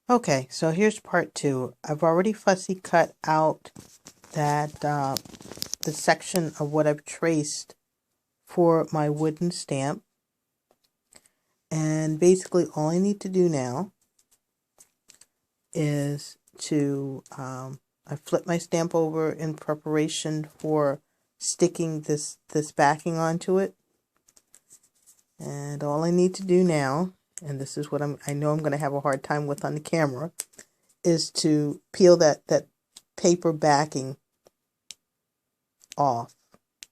Okay, so here's part two. I've already fussy cut out that the section of what I've traced for my wooden stamp. And basically all I need to do now is to, I flip my stamp over in preparation for sticking this backing onto it. And all I need to do now, and this is what I know I'm going to have a hard time with on the camera, is to peel that paper backing off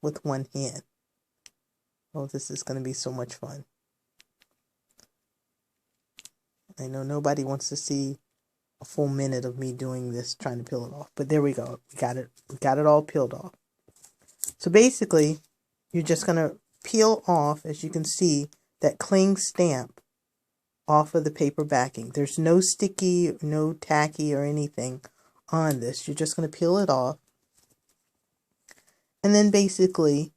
with one hand. Oh, this is going to be so much fun. I know nobody wants to see a full minute of me doing this, trying to peel it off, but there we go. We got it all peeled off. So basically, you're just going to peel off, as you can see, that cling stamp off of the paper backing. There's no sticky, no tacky or anything on this. You're just going to peel it off. And then basically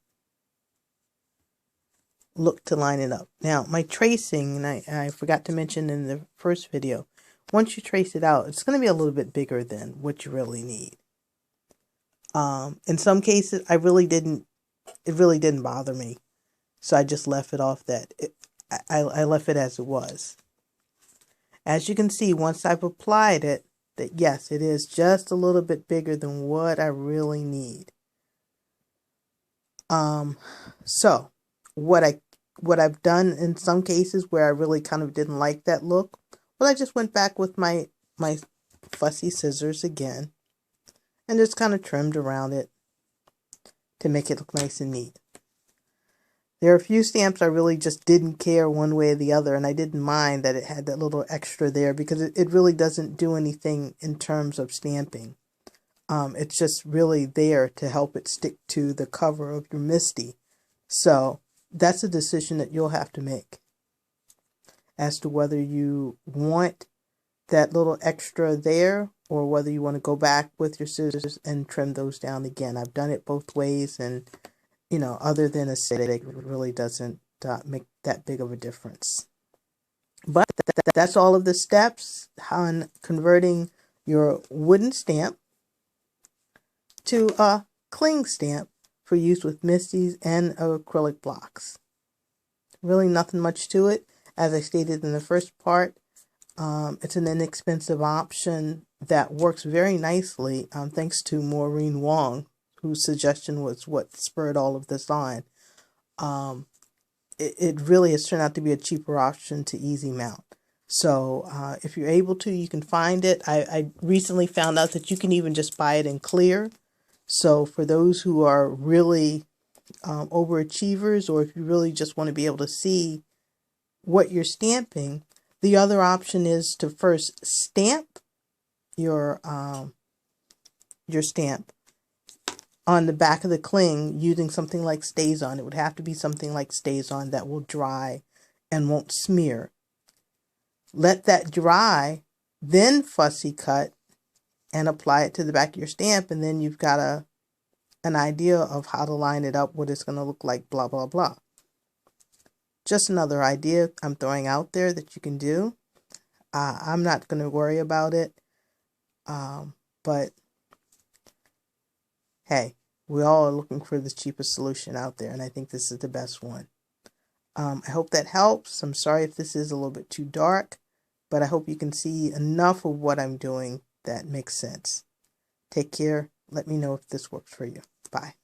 look to line it up. Now, my tracing, and I forgot to mention in the first video, once you trace it out, it's going to be a little bit bigger than what you really need. In some cases, it really didn't bother me. So I just left it off I left it as it was. As you can see, once I've applied it, that yes, it is just a little bit bigger than what I really need. So what I've done in some cases where I really kind of didn't like that look, well, I just went back with my fussy scissors again and just kind of trimmed around it to make it look nice and neat. There are a few stamps I really just didn't care one way or the other, and I didn't mind that it had that little extra there because it really doesn't do anything in terms of stamping. It's just really there to help it stick to the cover of your MISTI. So that's a decision that you'll have to make as to whether you want that little extra there or whether you want to go back with your scissors and trim those down again. I've done it both ways, and you know, other than aesthetic, it really doesn't make that big of a difference. But that's all of the steps on converting your wooden stamp to a cling stamp for use with MISTIs and acrylic blocks. Really nothing much to it. As I stated in the first part, it's an inexpensive option that works very nicely thanks to Maureen Wong, whose suggestion was what spurred all of this on. It really has turned out to be a cheaper option to easy mount. So if you're able to, you can find it. I recently found out that you can even just buy it in clear. So for those who are really overachievers, or if you really just want to be able to see what you're stamping, the other option is to first stamp your stamp on the back of the cling using something like StazOn. It would have to be something like StazOn that will dry and won't smear. Let that dry, then fussy cut and apply it to the back of your stamp, and then you've got an idea of how to line it up, what it's going to look like, blah, blah, blah. Just another idea I'm throwing out there that you can do. I'm not going to worry about it, but hey, we all are looking for the cheapest solution out there, and I think this is the best one. I hope that helps. I'm sorry if this is a little bit too dark, but I hope you can see enough of what I'm doing that makes sense. Take care. Let me know if this works for you. Bye.